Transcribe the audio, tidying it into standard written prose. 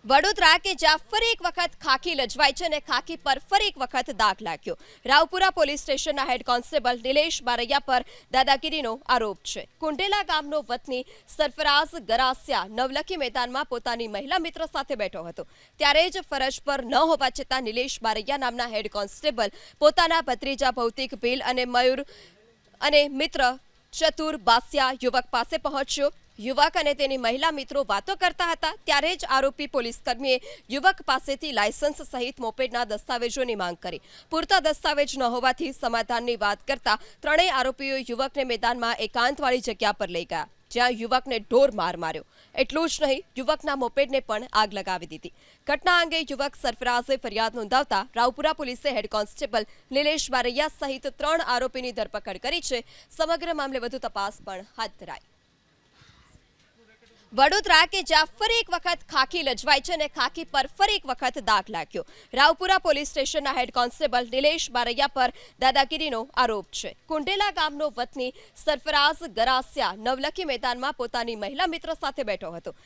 વડોદરા કે જ્યાં ફરી એક વખત ખાખી લજવાઈ છે અને ખાખી પર ફરી એક વખત દાગ લાગ્યો. રાવપુરા પોલીસ સ્ટેશનના હેડ કોન્સ્ટેબલ નિલેશ બારૈયા પર દાદાગીરીનો આરોપ છે. કુંડેલા ગામનો વતની સરફરાઝ ગરાસિયા નવલખી મેદાનમાં પોતાની મહિલા મિત્ર સાથે બેઠો હતો. ત્યારે જ ફરજ પર ન હોવા છતાં નિલેશ બારૈયા નામના હેડ કોન્સ્ટેબલ પોતાના ભત્રીજા ભૌતિક ભીલ અને મયુર અને મિત્ર ચતુર બાસિયા યુવક પાસે પહોંચ્યો. યુવક અને તેની મહિલા મિત્રો વાતો કરતા હતા ત્યારે જ આરોપી પોલીસકર્મીએ યુવક પાસેથી લાયસન્સ સહિત મોપેડના દસ્તાવેજોની માંગ કરી. પૂરતા દસ્તાવેજ ન હોવાથી સમાધાનની વાત કરતા ત્રણેય આરોપીઓ યુવકને મેદાનમાં એકાંતવાળી જગ્યા પર લઈ ગયા, જ્યાં યુવકને ઢોર માર માર્યો. એટલું જ નહીં, યુવકના મોપેડને પણ આગ લગાવી દીધી. ઘટના અંગે યુવક સરફરાઝે ફરિયાદ નોંધાવતા રાવપુરા પોલીસે હેડ કોન્સ્ટેબલ નિલેશ બારૈયા સહિત 3 આરોપીની ધરપકડ કરી છે. સમગ્ર મામલે વધુ તપાસ પણ હાથ ધરાઈ. વડોદરા કે જ્યાં ફરી એક વખત ખાખી લજવાઈ છે અને ખાખી પર ફરી એક વખત દાગ લાગ્યો. રાવપુરા પોલીસ સ્ટેશનના હેડ કોન્સ્ટેબલ નિલેશ બારૈયા પર દાદાગીરીનો આરોપ છે. કુંડેલા ગામનો વતની સરફરાઝ ગરાસિયા નવલખી મેદાનમાં પોતાની મહિલા મિત્ર સાથે બેઠો હતો.